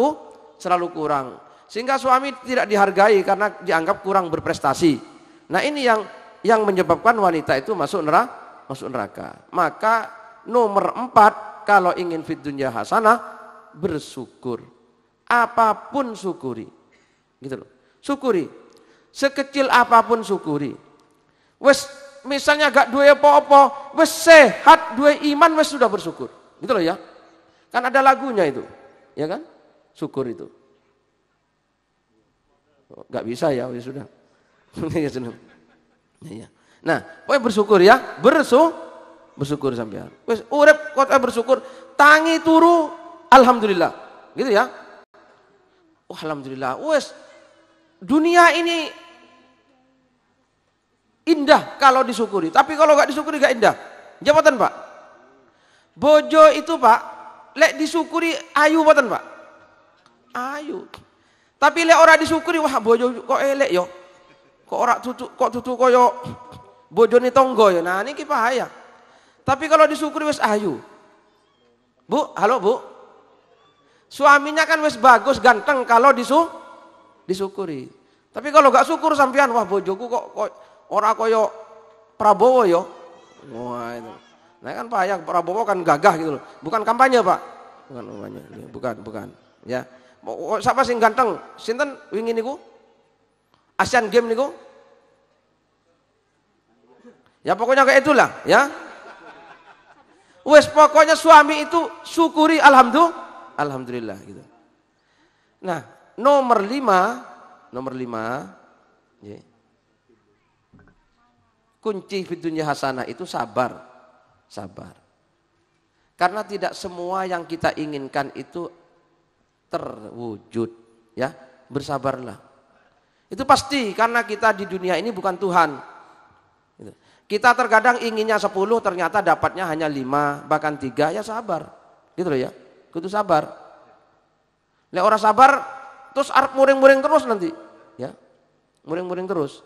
kurang. Sehingga suami tidak dihargai karena dianggap kurang berprestasi. Nah ini yang menyebabkan wanita itu masuk neraka. Maka nomor 4, kalau ingin fid dunya hasanah, bersyukur. Apapun syukuri. Gitu loh. Syukuri. Sekecil apapun syukuri. Misalnya gak duwe apa-apa, sehat, duwe iman, sudah bersyukur. Gitu loh ya. Kan ada lagunya itu. Ya kan? Syukur itu. Gak bisa ya, sudah. Iya. Nah, pokoknya bersyukur ya, bersyukur sampean. Wis urip kok bersyukur, tangi turu alhamdulillah. Gitu ya. Oh, alhamdulillah. Wis dunia ini indah kalau disyukuri, tapi kalau enggak disyukuri enggak indah. Jabatan, Pak. Bojo itu, Pak, lek disyukuri ayu boten, Pak. Ayu. Tapi lek ora disyukuri, wah bojo kok elek yo. Kok ora tutu koyo bojone tonggo ya. Nah, niki bahaya. Tapi kalau disyukuri wis ayu. Bu, halo Bu. Suaminya kan wis bagus, ganteng kalau disyukuri. Tapi kalau gak syukur sampean, wah bojoku kok ora koyo Prabowo yo. Wah itu. Nah kan bahaya, Prabowo kan gagah gitu loh. Bukan kampanye, Pak. Bukan kampanye. Bukan. Ya. Siapa sing ganteng? Sinten wingi niku? Asian Game niku? Ya pokoknya kayak itulah, ya. Wes pokoknya suami itu syukuri alhamdulillah gitu. Nah, nomor 5 ya. Kunci fitunya hasanah itu sabar. Karena tidak semua yang kita inginkan itu terwujud, ya. Bersabarlah. Itu pasti karena kita di dunia ini bukan Tuhan. Gitu. Kita terkadang inginnya 10 ternyata dapatnya hanya 5 bahkan 3, ya sabar. Gitu loh ya. Kudu sabar. Lek orang sabar terus arep muring-muring terus nanti, ya. Muring-muring terus.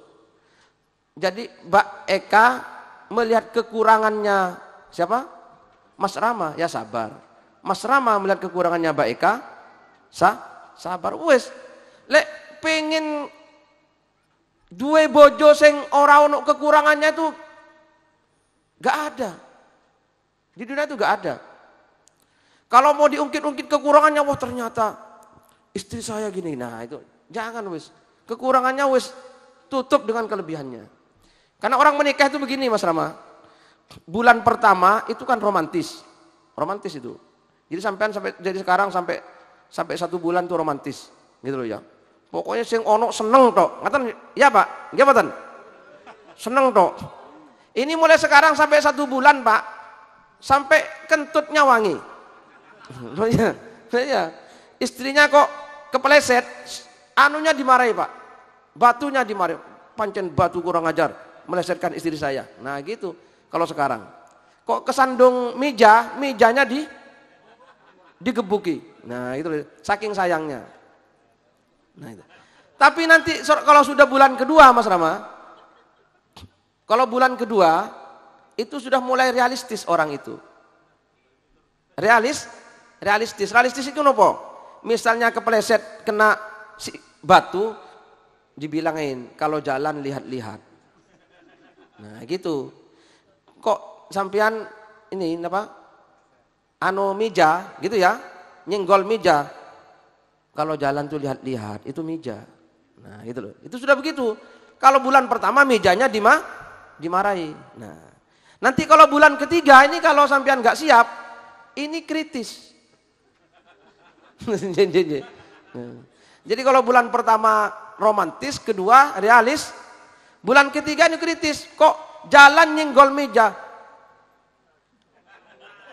Jadi Mbak Eka melihat kekurangannya siapa? Mas Rama, ya sabar. Mas Rama melihat kekurangannya Mbak Eka, sabar. Wes, lek pengen duwe bojo sing ora ono kekurangannya itu gak ada. Di dunia itu gak ada. Kalau mau diungkit-ungkit kekurangannya, wah ternyata istri saya gini. Nah itu jangan wes. Kekurangannya wes tutup dengan kelebihannya. Karena orang menikah itu begini Mas Rama. Bulan pertama itu kan romantis. Romantis itu. Jadi jadi sekarang sampai 1 bulan tuh romantis. Gitu loh ya. Pokoknya sing ono seneng tok. Ngaten ya Pak? Nggih mboten? Seneng tok. Ini mulai sekarang sampai 1 bulan, Pak. Sampai kentutnya wangi. Loh ya. Ya. Istrinya kok kepleset, anunya dimarahi, Pak. Batunya dimarahi. Pancen batu kurang ajar, melesetkan istri saya. Nah, gitu. Kalau sekarang. Kok kesandung mejanya digebuki. Nah, itu saking sayangnya. Nah, itu. Tapi nanti kalau sudah bulan kedua Mas Rama, kalau bulan kedua itu sudah mulai realistis orang itu. Realistis itu nopo? Misalnya kepleset kena batu, dibilangin kalau jalan lihat-lihat. Nah, gitu. Kok sampean ini apa? Anu meja gitu ya, nyenggol meja. Kalau jalan tuh lihat-lihat, itu meja. Nah, gitu loh. Itu sudah begitu. Kalau bulan pertama mejanya dimarahi. Nah, nanti kalau bulan ketiga ini kalau sampean nggak siap, ini kritis. Jadi kalau bulan pertama romantis, kedua realis, bulan ketiga ini kritis. Kok jalan nyenggol meja?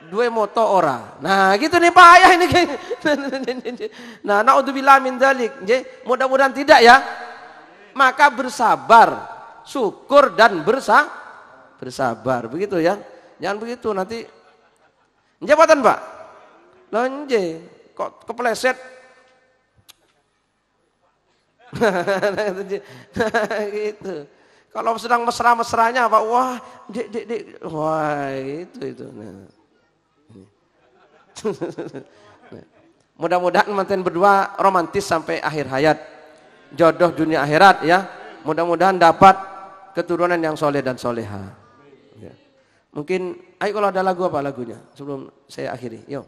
2 moto ora. Nah, gitu nih payah ini. Nah, naudzubillah min dzalik. Mudah-mudahan tidak ya. Maka bersabar, syukur dan bersabar. Begitu ya. Jangan begitu nanti jabatan, Pak. Lah nggih, kok kepleset. Gitu. Kalau sedang mesra-mesranya Pak, wah, Dek. Wah, itu. Nah. Mudah-mudahan manten berdua romantis sampai akhir hayat, jodoh dunia akhirat ya. Mudah-mudahan dapat keturunan yang soleh dan soleha ya. Mungkin ayo kalau ada lagu apa lagunya sebelum saya akhiri, yuk.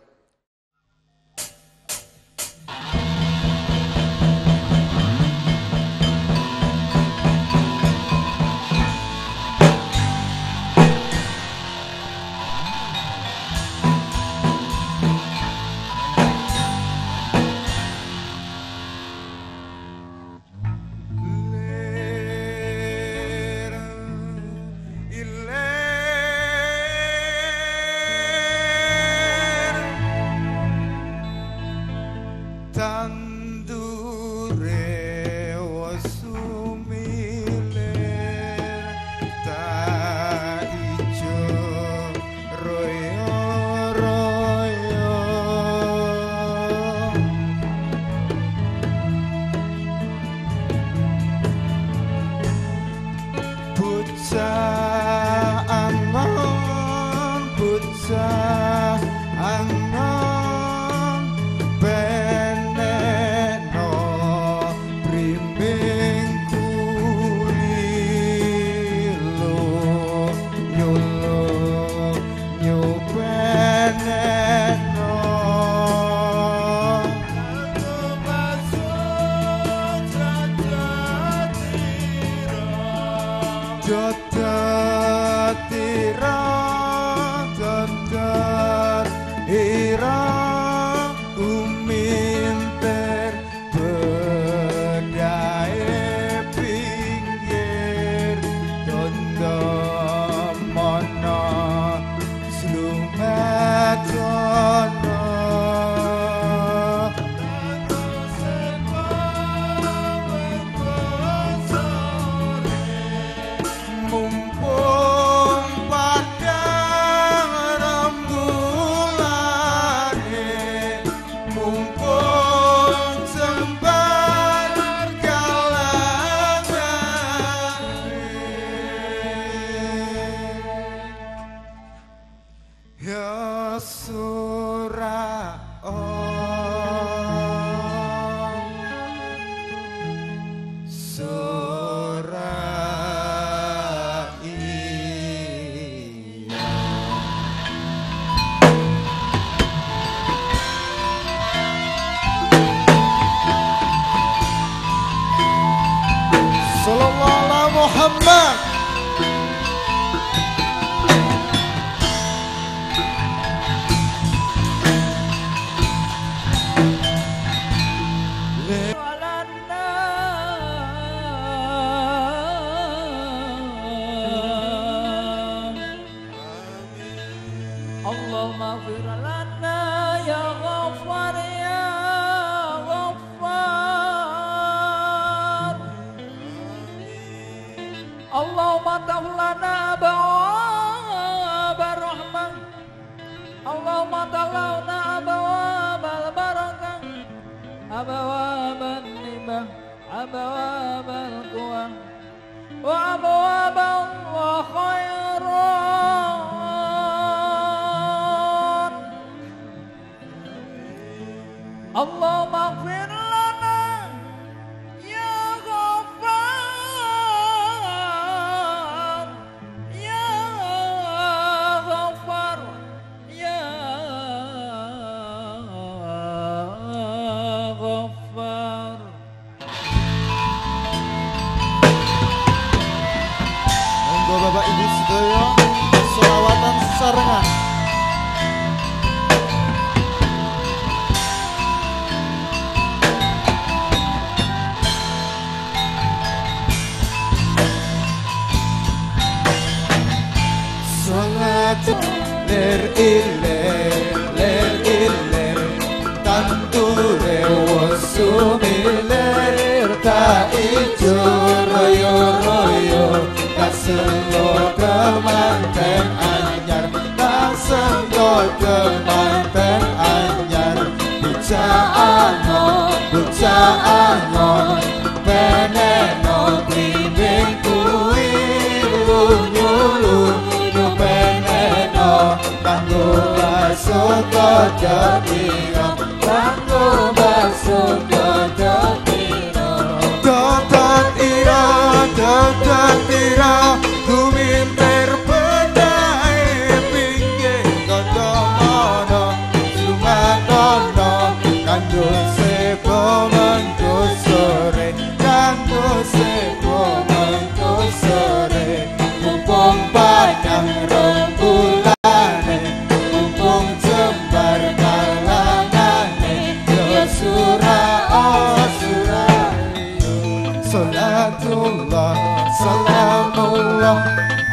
Bapak Ibu sedaya selawatan sesarengan. Salat ler iler tanture wasumiler ta ijo royo royo kasenggo kemanten anyar kasenggo kemanten anyar bocah anon peneno timbing kuwi nyulu peneno kanggo bakso dodotiro kanggo bakso dodotiro dodotiro kuminter bedai pinggir kodomono sumatono kanggo sebo mengko sore kanggo sebo mengko sore mumpung padang rembulane mumpung jembar kalangane yo Salatullah salamullah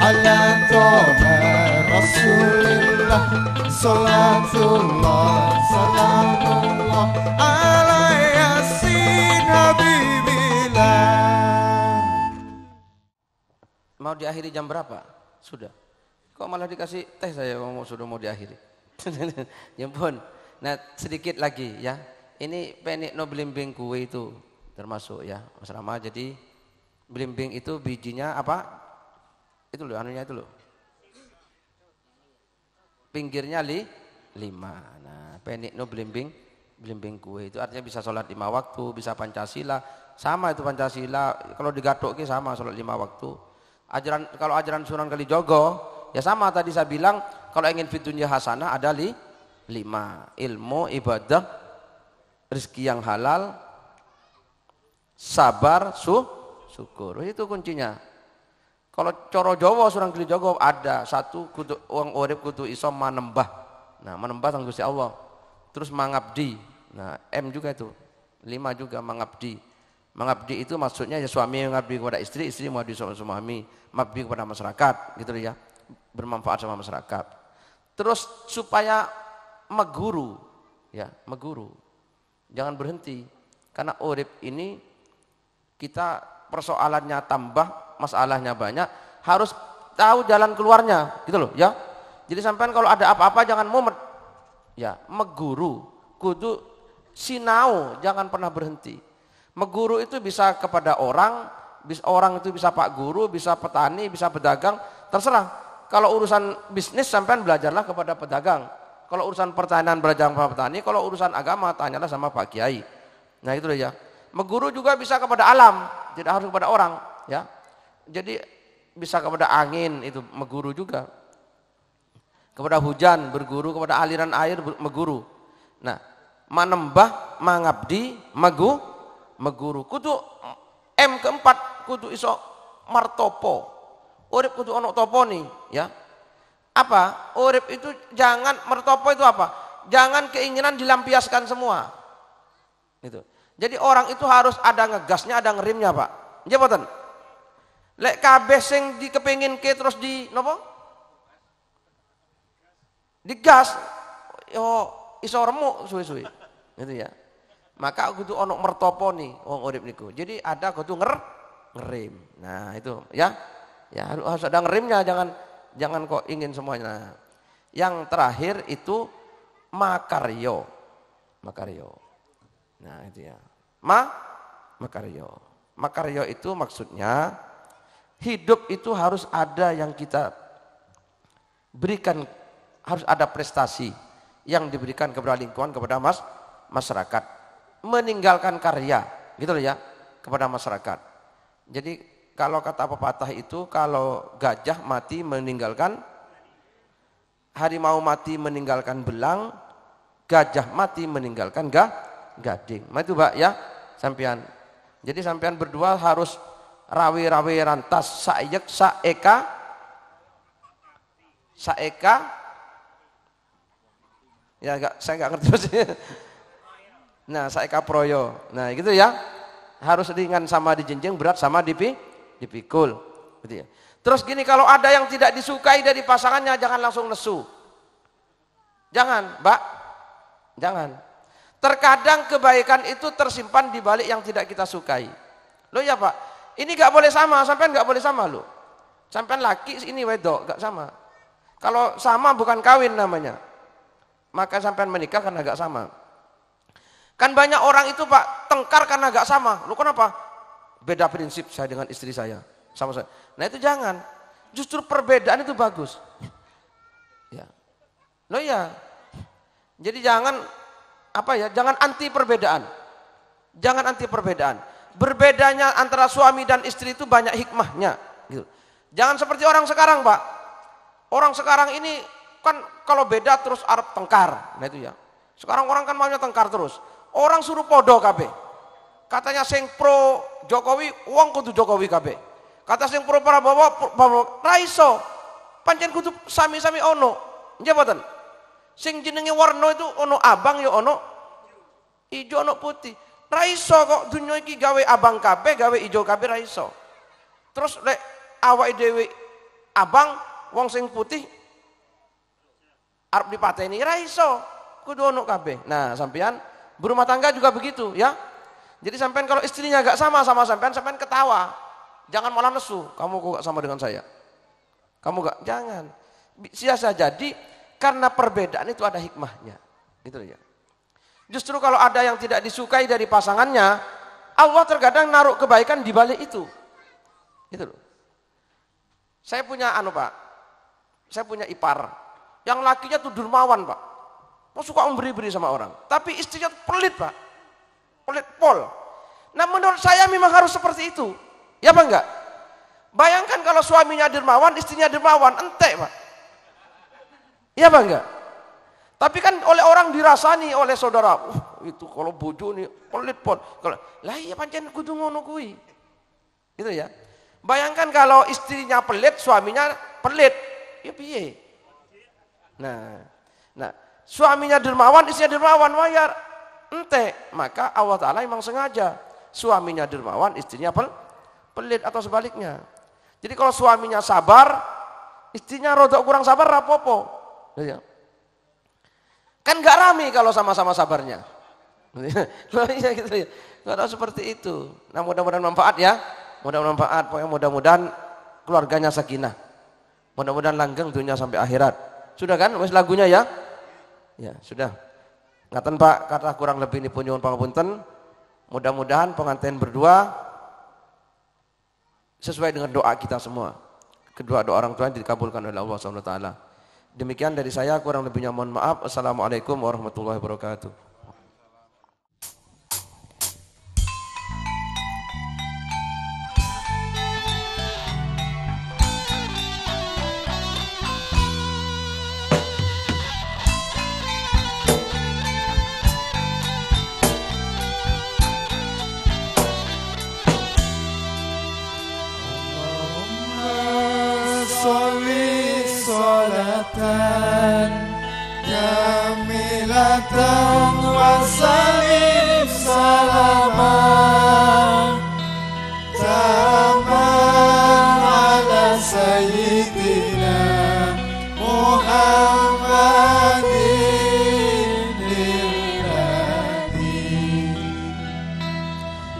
ala toha rasulillah Salatullah salamullah ala Mau diakhiri jam berapa? Sudah. Kok malah dikasih teh saya sudah mau diakhiri. Ya pun. Nah, sedikit lagi ya. Ini penik no belimbing kue itu termasuk ya, Mas Rama. Jadi belimbing itu bijinya apa? Itu loh, anunya itu loh. Pinggirnya 5. Nah, penik no belimbing kue itu artinya bisa sholat 5 waktu, bisa Pancasila. Sama itu Pancasila, kalau digathuk sama sholat 5 waktu. Kalau ajaran Sunan Kalijogo ya sama tadi saya bilang, kalau ingin fitunya hasanah ada 5. Ilmu, ibadah, rezeki yang halal, sabar, syukur. Itu kuncinya. Kalau coro Jawa Sunan Kalijogo ada 1 kudu wong urip kudu iso manembah. Nah, manembah tang Gusti Allah. Terus mangabdi. Nah, M juga itu. 5 juga mangabdi. Mengabdi itu maksudnya ya suami mengabdi kepada istri, istri mengabdi sama suami, mengabdi kepada masyarakat, gitu ya. Bermanfaat sama masyarakat. Terus supaya meguru, ya, meguru. Jangan berhenti. Karena urip ini kita persoalannya tambah, masalahnya banyak, harus tahu jalan keluarnya, gitu loh, ya. Jadi sampean kalau ada apa-apa jangan mumet. Ya, meguru, kudu sinau, jangan pernah berhenti. Meguru itu bisa kepada orang itu bisa pak guru, bisa petani, bisa pedagang, terserah. Kalau urusan bisnis sampean belajarlah kepada pedagang. Kalau urusan pertanian belajar kepada petani, kalau urusan agama tanyalah sama Pak Kiai. Nah, itu ya. Meguru juga bisa kepada alam, tidak harus kepada orang, ya. Jadi bisa kepada angin, itu meguru juga. Kepada hujan berguru, kepada aliran air meguru. Nah, manembah, mangabdi, meguru. Kudu M keempat kudu iso martopo. Urip kudu ono topo nih, ya. Apa? Urip itu jangan mertopo itu apa? Jangan keinginan dilampiaskan semua. Gitu. Jadi orang itu harus ada ngegasnya, ada ngerimnya, Pak. Nggih mboten? Lek kabeh sing dikepengin terus di napa? Digas yo iso remuk suwe-suwe. Gitu ya. Maka kudu ono mertopo nih wong urip niku. Jadi ada kudu ngerim. Nah, itu ya. Ya harus ada ngerimnya, jangan kok ingin semuanya. Yang terakhir itu makaryo. Nah, itu ya. Makaryo. Makaryo itu maksudnya hidup itu harus ada yang kita berikan, harus ada prestasi yang diberikan kepada lingkungan, kepada masyarakat. Meninggalkan karya, gitu loh ya, kepada masyarakat. Jadi kalau kata pepatah itu, kalau gajah mati meninggalkan, harimau mati meninggalkan belang, gajah mati meninggalkan gading. Nah itu Pak ya, sampean. Jadi sampean berdua harus rawi-rawi rantas saek saeka. Ya saya nggak ngerti maksudnya. Nah, saeka proyo. Nah, gitu ya. Harus ringan sama dijinjing, berat sama dipikul. Gitu ya. Terus gini, kalau ada yang tidak disukai dari pasangannya jangan langsung nesu. Jangan, Mbak. Jangan. Terkadang kebaikan itu tersimpan di balik yang tidak kita sukai. Loh ya, Pak. Ini enggak boleh sama, sampean enggak boleh sama loh. Sampean laki, ini wedok, enggak sama. Kalau sama bukan kawin namanya. Maka sampean menikah karena enggak sama. Kan banyak orang itu Pak tengkar karena gak sama. Lu kenapa? Beda prinsip saya dengan istri saya, sama saya. Nah itu jangan. Justru perbedaan itu bagus. Ya. Loh ya. Jadi jangan jangan anti perbedaan. Jangan anti perbedaan. Berbedanya antara suami dan istri itu banyak hikmahnya. Gitu. Jangan seperti orang sekarang Pak. Orang sekarang ini kan kalau beda terus arep tengkar. Nah itu ya. Sekarang orang kan maunya tengkar terus. Orang suruh podo kabeh. Katanya sing pro Jokowi, wong kudu Jokowi kabeh. Kata sing pro Prabowo, ra iso. Pancen kudu sami-sami ono. Nggih mboten? Sing jenenge warna itu ono abang ya ono ijo, ono putih. Ra iso kok dunya iki gawe abang kabeh, gawe ijo kabeh ra iso. Terus lek awake dhewe abang, wong sing putih arep dipateni ra iso. Kudu ono kabeh. Nah, sampean berumah tangga juga begitu ya. Jadi sampean kalau istrinya gak sama sampean ketawa. Jangan malah nesu, kamu kok gak sama dengan saya. Kamu gak, jangan. Biasa jadi karena perbedaan itu ada hikmahnya. Gitu ya. Justru kalau ada yang tidak disukai dari pasangannya, Allah terkadang naruh kebaikan di balik itu. Itu loh. Saya punya Pak. Saya punya ipar. Yang lakinya tuh dermawan, Pak. Mau suka memberi-beri sama orang. Tapi istrinya pelit, Pak. Pelit pol. Nah, menurut saya memang harus seperti itu. Ya apa enggak? Bayangkan kalau suaminya dermawan, istrinya dermawan, entek, Pak. Ya apa enggak? Tapi kan oleh orang dirasani oleh saudara, itu kalau bojo nih pelit pol. Kalau lah iya pancen kudu ngono kuwi. Gitu ya. Bayangkan kalau istrinya pelit, suaminya pelit. Ya piye? Nah, suaminya dermawan, istrinya dermawan, wayar entek. Maka Allah Ta'ala memang sengaja suaminya dermawan, istrinya pelit atau sebaliknya. Jadi kalau suaminya sabar, istrinya rodok kurang sabar, rapopo. Ya. Kan gak rame kalau sama-sama sabarnya. Iya gitu ya. Kalau seperti itu. Nah, mudah-mudahan manfaat ya. Mudah-mudahan manfaat. Pokoknya mudah-mudahan keluarganya sakinah. Mudah-mudahan langgeng dunia sampai akhirat. Sudah kan? Wes lagunya ya? Ya, sudah. Ngaten Pak, kata kurang lebih ini pun nyuwun pangapunten. Mudah-mudahan pengantin berdua sesuai dengan doa kita semua. Kedua doa orang tua yang dikabulkan oleh Allah SWT. Demikian dari saya, kurang lebihnya mohon maaf. Assalamualaikum warahmatullahi wabarakatuh. Jamilatan wa salim salaman taman ala sayyidina Muhammadin lilladhi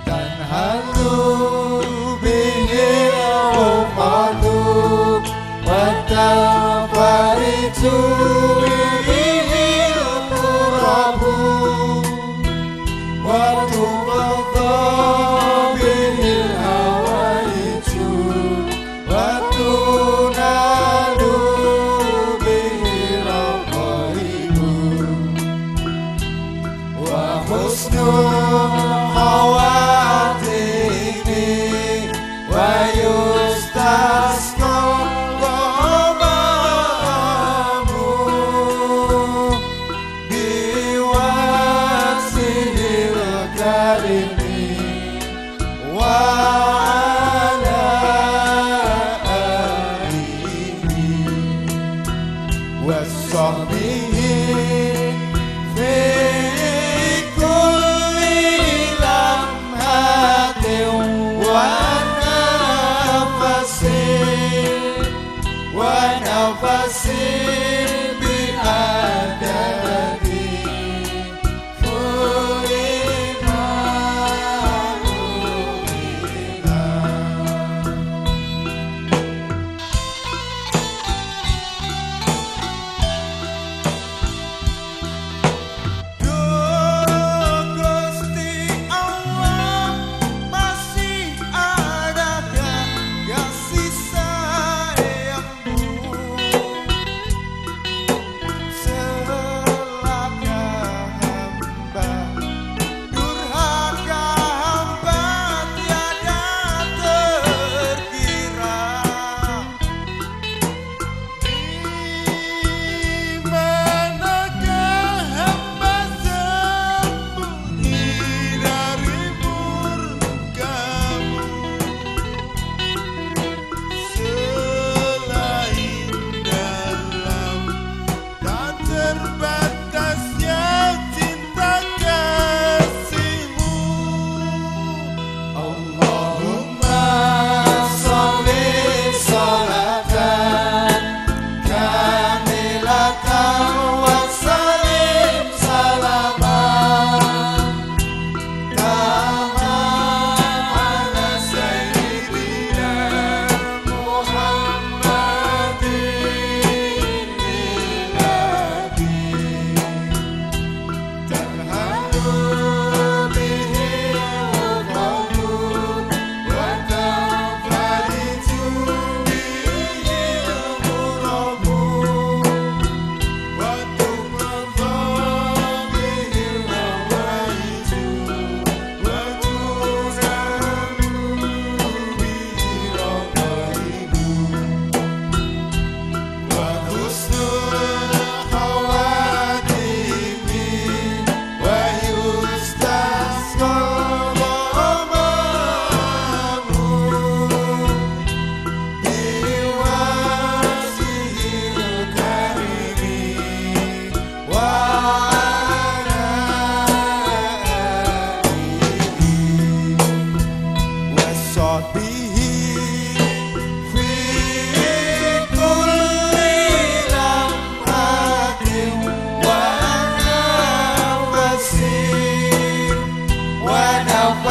tanhalu bihil uqadu wa tanfaritu في كل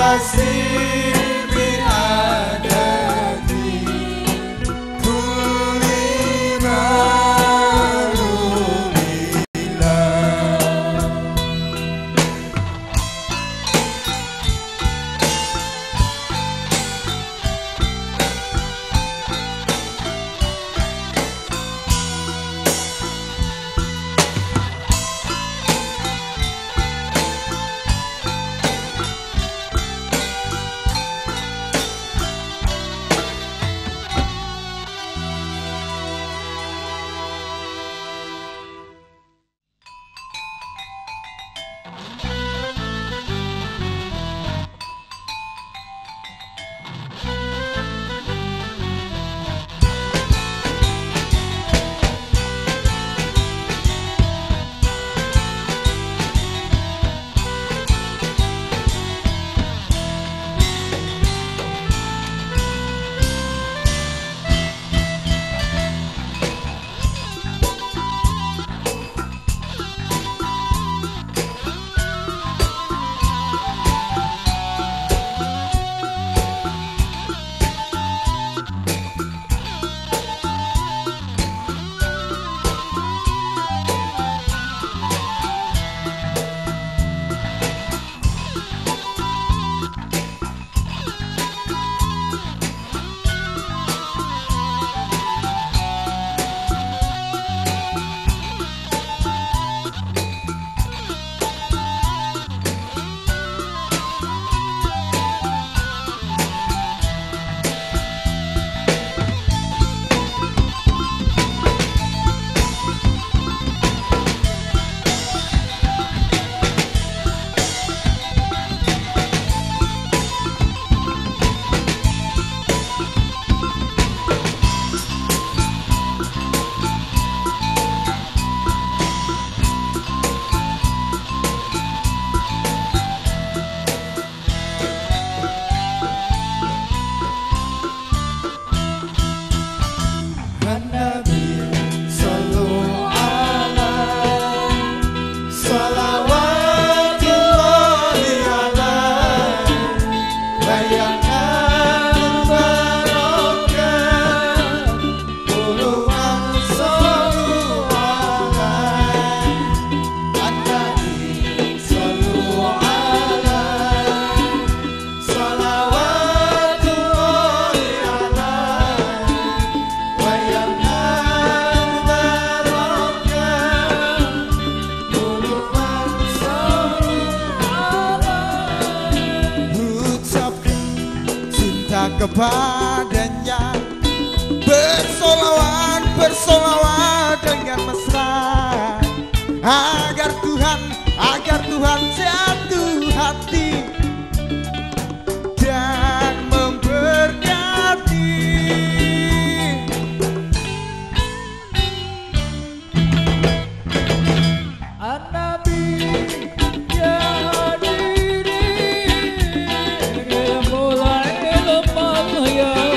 kasih biadati kulina rumila. Kepadanya bersolawat dengan mesra agar Tuhan jatuh hati dan memberkati. An-Nabi ya hadiri mulai lemah ya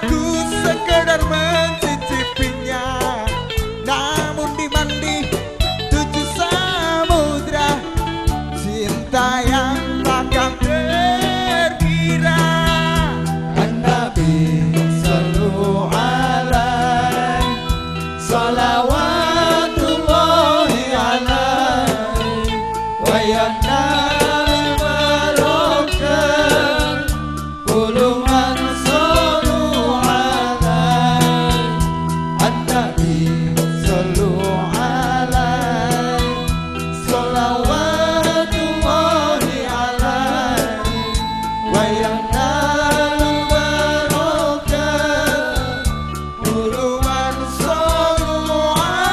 Aku sekedar mencicipinya, namun di mandi 7 samudra, cinta yang takkan terkira. An-Nabi sallu alaihi, salawatullahi alaihi, wa yanal barokah, puluhan sallu alaihi. An-Nabi sallu alaihi, salawatullahi alaihi, wa yanal barokah, Puluhan sallu alaihi.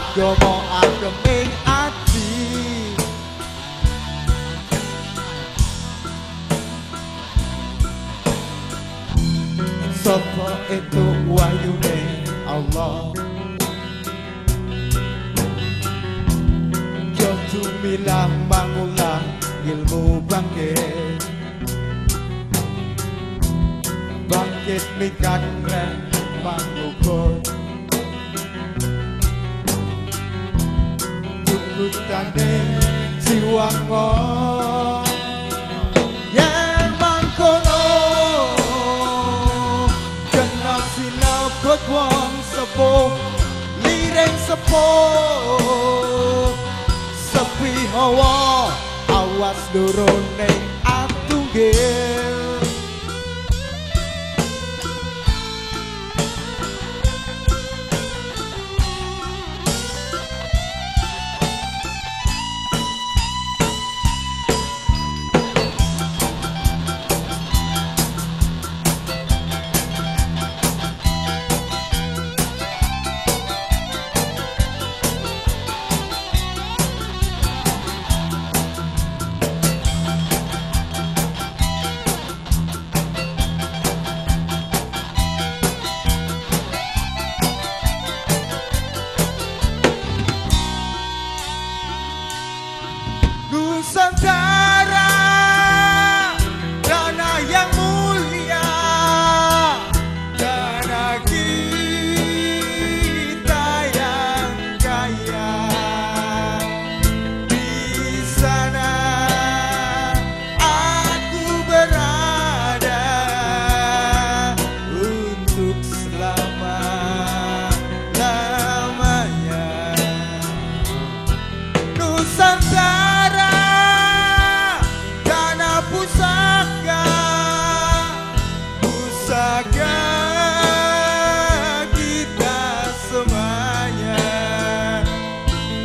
agama adem ing ati. Sapa itu wayune Allah, yo tumilang mangulang ilmu bangkit, bangkit mikat ren mangukur, tukutane jiwango yen mangkono kena sinebut wong sepuh liring sepuh sepi hawa awas durune atunggil. Nusantara, tanah yang mulia, tanah kita yang kaya. Di sana aku berada untuk selama-lamanya. Nusantara, pusaka, pusaka kita semuanya.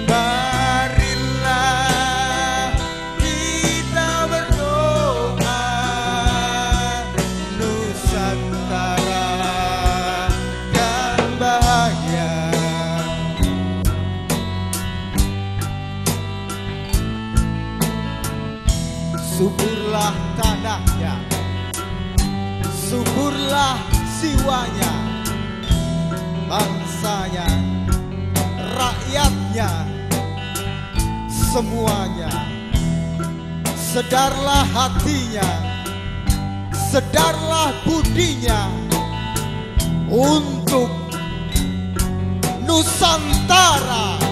Marilah kita berdoa, Nusantara kan bahagia. Suburlah tanahnya, suburlah jiwanya, bangsanya, rakyatnya, semuanya. Sedarlah hatinya, sedarlah budinya untuk Nusantara.